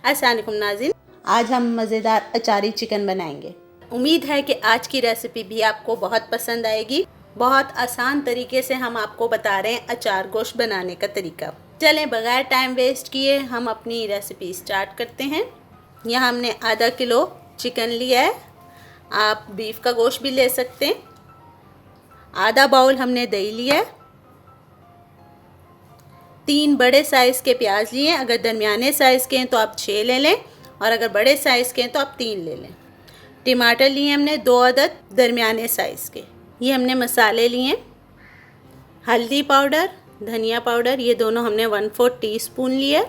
अस्सलाम वालेकुम नाज़रीन, आज हम मज़ेदार अचारी चिकन बनाएंगे। उम्मीद है कि आज की रेसिपी भी आपको बहुत पसंद आएगी। बहुत आसान तरीके से हम आपको बता रहे हैं अचार गोश्त बनाने का तरीका। चलें बगैर टाइम वेस्ट किए हम अपनी रेसिपी स्टार्ट करते हैं। यहाँ हमने आधा किलो चिकन लिया है, आप बीफ का गोश्त भी ले सकते हैं। आधा बाउल हमने दही लिया है। 3 बड़े साइज़ के प्याज लिए हैं, अगर दरमियाने साइज़ के हैं तो आप 6 ले लें और अगर बड़े साइज़ के हैं तो आप 3 ले लें। टमाटर लिए हमने 2 अदद दरमियाने साइज़ के। ये हमने मसाले लिए, हल्दी पाउडर, धनिया पाउडर, ये दोनों हमने 1/4 टीस्पून लिए।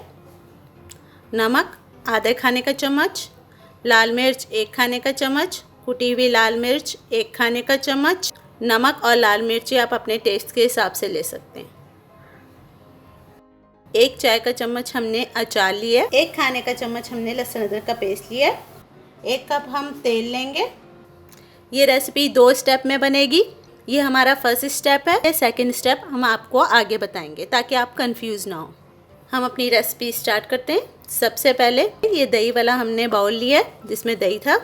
नमक आधे खाने का चम्मच, लाल मिर्च 1 खाने का चम्मच, कुटी हुई लाल मिर्च 1 खाने का चम्मच। नमक और लाल मिर्ची आप अपने टेस्ट के हिसाब से ले सकते हैं। 1 चाय का चम्मच हमने अचार लिया है। 1 खाने का चम्मच हमने लहसुन अदरक का पेस्ट लिया है। 1 कप हम तेल लेंगे। ये रेसिपी 2 स्टेप में बनेगी। ये हमारा फर्स्ट स्टेप है। सेकंड स्टेप हम आपको आगे बताएंगे ताकि आप कंफ्यूज ना हो। हम अपनी रेसिपी स्टार्ट करते हैं। सबसे पहले ये दही वाला हमने बाउल लिया है जिसमें दही था।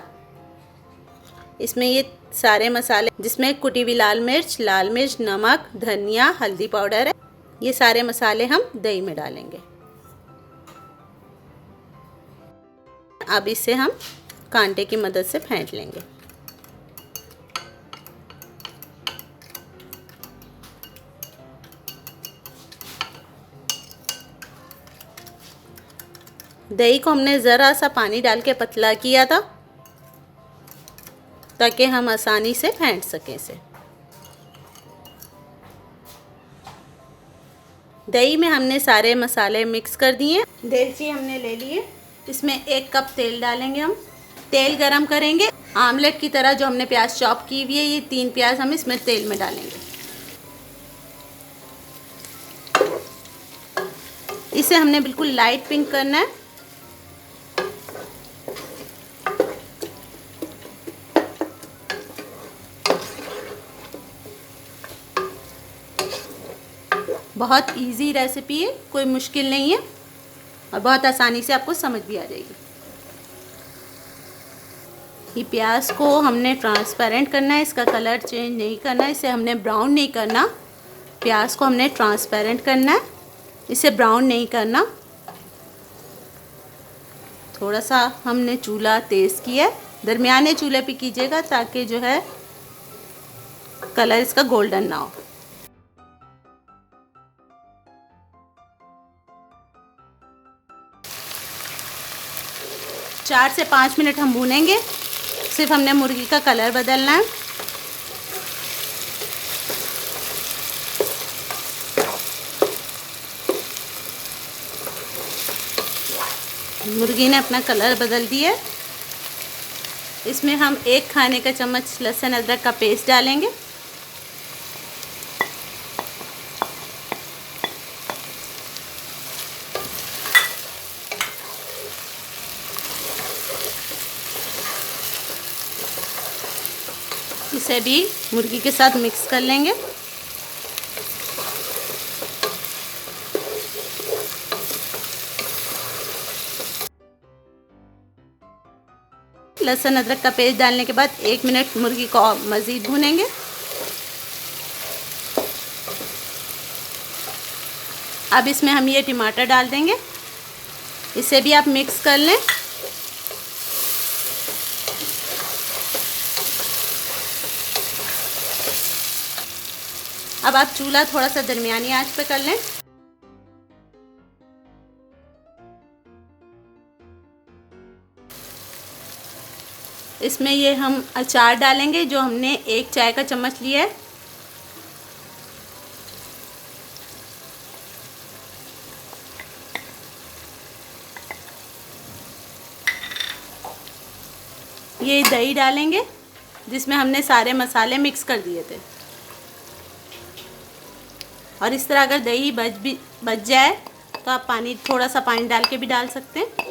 इसमें ये सारे मसाले, जिसमें कुटी हुई लाल मिर्च, नमक, धनिया, हल्दी पाउडर है, ये सारे मसाले हम दही में डालेंगे। अब इसे हम कांटे की मदद से फेंट लेंगे। दही को हमने ज़रा सा पानी डाल के पतला किया था ताकि हम आसानी से फेंट सकें इसे। दही में हमने सारे मसाले मिक्स कर दिए। देलची हमने ले लिए, इसमें 1 कप तेल डालेंगे हम। तेल गरम करेंगे। आमलेट की तरह जो हमने प्याज चॉप की हुई है, ये 3 प्याज हम इसमें तेल में डालेंगे। इसे हमने बिल्कुल लाइट पिंक करना है। बहुत इजी रेसिपी है, कोई मुश्किल नहीं है और बहुत आसानी से आपको समझ भी आ जाएगी। ये प्याज को हमने ट्रांसपेरेंट करना है, इसका कलर चेंज नहीं करना है, इसे हमने ब्राउन नहीं करना। प्याज को हमने ट्रांसपेरेंट करना है, इसे ब्राउन नहीं करना। थोड़ा सा हमने चूल्हा तेज़ किया है, दरमियाने चूल्हे पे कीजिएगा ताकि जो है कलर इसका गोल्डन ना हो। 4 से 5 मिनट हम भूनेंगे। सिर्फ हमने मुर्गी का कलर बदलना है। मुर्गी ने अपना कलर बदल दिया। इसमें हम 1 खाने का चम्मच लहसुन अदरक का पेस्ट डालेंगे। इसे भी मुर्गी के साथ मिक्स कर लेंगे। लहसुन अदरक का पेस्ट डालने के बाद 1 मिनट मुर्गी को मज़ीद भूनेंगे। अब इसमें हम ये टमाटर डाल देंगे, इसे भी आप मिक्स कर लें। अब आप चूल्हा थोड़ा सा दरमियानी आंच पे कर लें। इसमें ये हम अचार डालेंगे जो हमने 1 चाय का चम्मच लिया है। ये दही डालेंगे जिसमें हमने सारे मसाले मिक्स कर दिए थे। और इस तरह अगर दही बच जाए तो आप थोड़ा सा पानी डाल के भी डाल सकते हैं।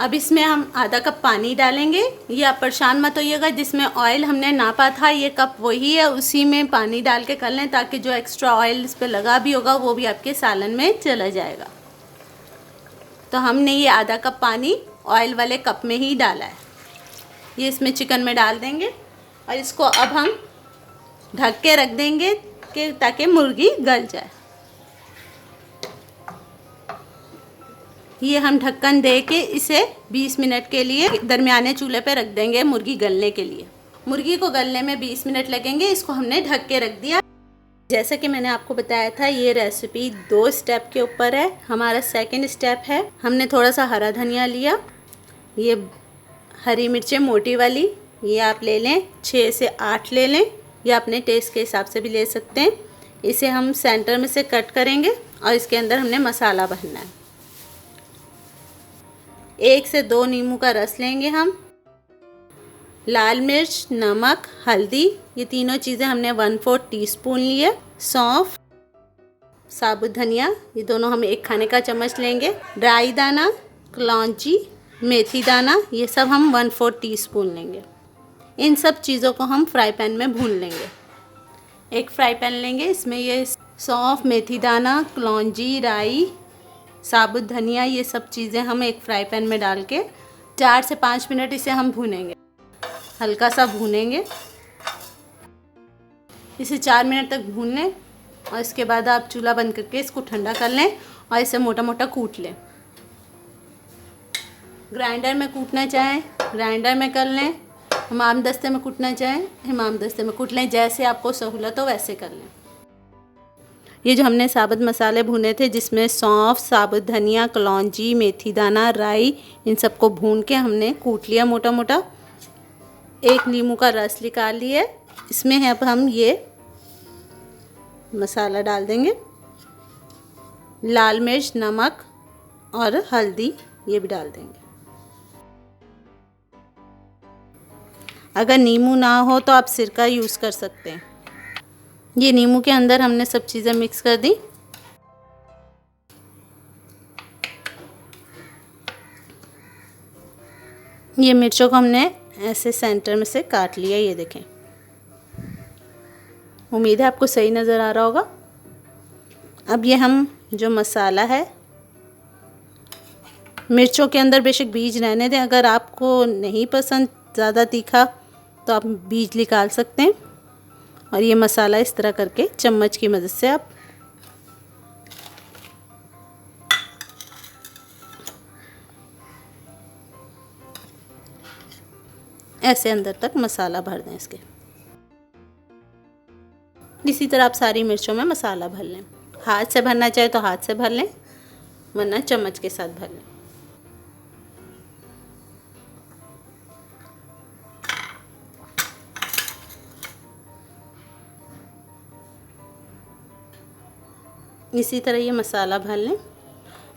अब इसमें हम आधा कप पानी डालेंगे। ये आप परेशान मत होइएगा, जिसमें ऑयल हमने नापा था ये कप वही है, उसी में पानी डाल के कर लें ताकि जो एक्स्ट्रा ऑयल इस पर लगा भी होगा वो भी आपके सालन में चला जाएगा। तो हमने ये आधा कप पानी ऑयल वाले कप में ही डाला है। ये इसमें चिकन में डाल देंगे और इसको अब हम ढक के रख देंगे कि ताकि मुर्गी गल जाए। ये हम ढक्कन दे के इसे 20 मिनट के लिए दरमियाने चूल्हे पे रख देंगे मुर्गी गलने के लिए। मुर्गी को गलने में 20 मिनट लगेंगे। इसको हमने ढक के रख दिया। जैसा कि मैंने आपको बताया था ये रेसिपी 2 स्टेप के ऊपर है। हमारा सेकंड स्टेप है, हमने थोड़ा सा हरा धनिया लिया। ये हरी मिर्चें मोटी वाली ये आप ले लें, 6 से 8 ले लें, या अपने टेस्ट के हिसाब से भी ले सकते हैं। इसे हम सेंटर में से कट करेंगे और इसके अंदर हमने मसाला भरना है। 1 से 2 नींबू का रस लेंगे हम। लाल मिर्च, नमक, हल्दी, ये तीनों चीज़ें हमने 1/4 टीस्पून लिए। सौंफ, साबुत धनिया, ये दोनों हम 1 खाने का चम्मच लेंगे। ड्राई दाना, कलौंजी, मेथी दाना, ये सब हम 1/4 टीस्पून लेंगे। इन सब चीज़ों को हम फ्राई पैन में भून लेंगे। एक फ्राई पैन लेंगे, इसमें ये सौंफ, मेथी दाना, कलौंजी, राई, साबुत धनिया, ये सब चीज़ें हम एक फ्राई पैन में डाल के 4 से 5 मिनट इसे हम भूनेंगे। हल्का सा भूनेंगे, इसे 4 मिनट तक भून लें और इसके बाद आप चूल्हा बंद करके इसको ठंडा कर लें और इसे मोटा मोटा कूट लें। ग्राइंडर में कूटना चाहें ग्राइंडर में कर लें, हमाम दस्ते में कूटना चाहें हमाम दस्ते में कूट लें, जैसे आपको सहूलत हो वैसे कर लें। ये जो हमने साबुत मसाले भुने थे जिसमें सौंफ, साबुत धनिया, कलौंजी, मेथी दाना, राई, इन सबको भून के हमने कूट लिया मोटा मोटा। 1 नींबू का रस निकाल लिया। इसमें है अब हम ये मसाला डाल देंगे। लाल मिर्च, नमक और हल्दी ये भी डाल देंगे। अगर नींबू ना हो तो आप सिरका यूज़ कर सकते हैं। ये नींबू के अंदर हमने सब चीज़ें मिक्स कर दी। ये मिर्चों को हमने ऐसे सेंटर में से काट लिया, ये देखें। उम्मीद है आपको सही नज़र आ रहा होगा। अब ये हम जो मसाला है, मिर्चों के अंदर बेशक बीज रहने दें, अगर आपको नहीं पसंद ज़्यादा तीखा तो आप बीज निकाल सकते हैं। और ये मसाला इस तरह करके चम्मच की मदद से आप ऐसे अंदर तक मसाला भर दें इसके। इसी तरह आप सारी मिर्चों में मसाला भर लें। हाथ से भरना चाहे तो हाथ से भर लें, वरना चम्मच के साथ भर लें। इसी तरह ये मसाला भर लें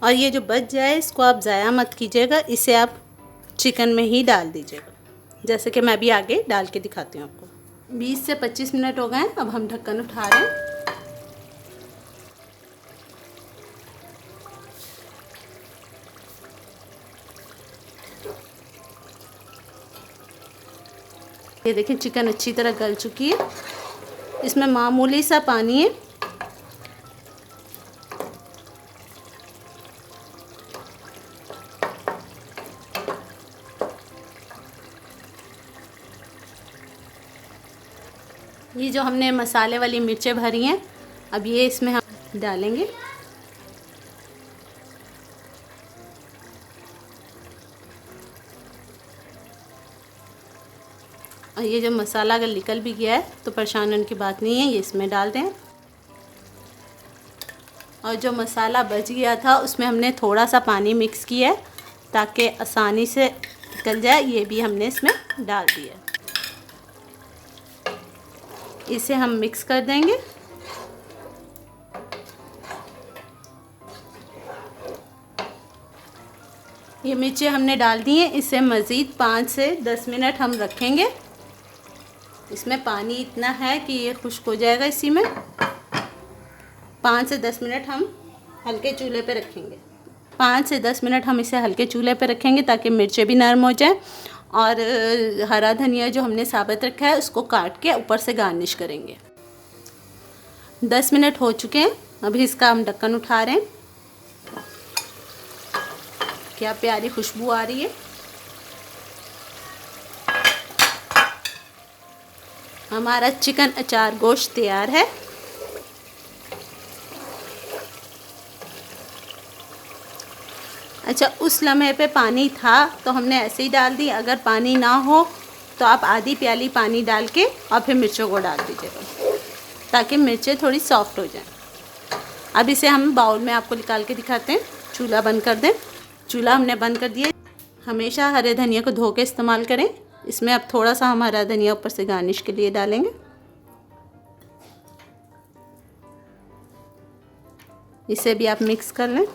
और ये जो बच जाए इसको आप ज़ाया मत कीजिएगा, इसे आप चिकन में ही डाल दीजिएगा, जैसे कि मैं भी आगे डाल के दिखाती हूँ आपको। 20 से 25 मिनट हो गए। अब हम ढक्कन उठा रहे हैं। ये देखिए चिकन अच्छी तरह गल चुकी है। इसमें मामूली सा पानी है। ये जो हमने मसाले वाली मिर्चें भरी हैं, अब ये इसमें हम डालेंगे। और ये जो मसाला अगर निकल भी गया है तो परेशान होने की बात नहीं है, ये इसमें डाल दें। और जो मसाला बच गया था उसमें हमने थोड़ा सा पानी मिक्स किया है ताकि आसानी से निकल जाए, ये भी हमने इसमें डाल दिया। इसे हम मिक्स कर देंगे। ये मिर्चें हमने डाल दी हैं। इसे मज़ीद 5 से 10 मिनट हम रखेंगे। इसमें पानी इतना है कि ये खुश्क हो जाएगा। इसी में 5 से 10 मिनट हम हल्के चूल्हे पे रखेंगे। 5 से 10 मिनट हम इसे हल्के चूल्हे पर रखेंगे ताकि मिर्चें भी नरम हो जाए। और हरा धनिया जो हमने साबुत रखा है उसको काट के ऊपर से गार्निश करेंगे। 10 मिनट हो चुके हैं, अभी इसका हम ढक्कन उठा रहे हैं। क्या प्यारी खुशबू आ रही है। हमारा चिकन अचार गोश्त तैयार है। अच्छा, उस लम्हे पे पानी था तो हमने ऐसे ही डाल दी। अगर पानी ना हो तो आप आधी प्याली पानी डाल के और फिर मिर्चों को डाल दीजिएगा ताकि मिर्चें थोड़ी सॉफ्ट हो जाएं। अब इसे हम बाउल में आपको निकाल के दिखाते हैं। चूल्हा बंद कर दें। चूल्हा हमने बंद कर दिया। हमेशा हरे धनिया को धो के इस्तेमाल करें। इसमें अब थोड़ा सा हम हरा धनिया ऊपर से गार्निश के लिए डालेंगे। इसे भी आप मिक्स कर लें।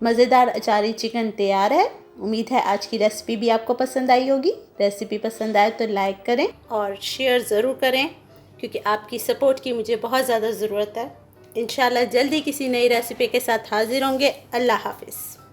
मज़ेदार अचारी चिकन तैयार है। उम्मीद है आज की रेसिपी भी आपको पसंद आई होगी। रेसिपी पसंद आए तो लाइक करें और शेयर ज़रूर करें क्योंकि आपकी सपोर्ट की मुझे बहुत ज़्यादा ज़रूरत है। इंशाल्लाह जल्दी किसी नई रेसिपी के साथ हाज़िर होंगे। अल्लाह हाफ़िज़।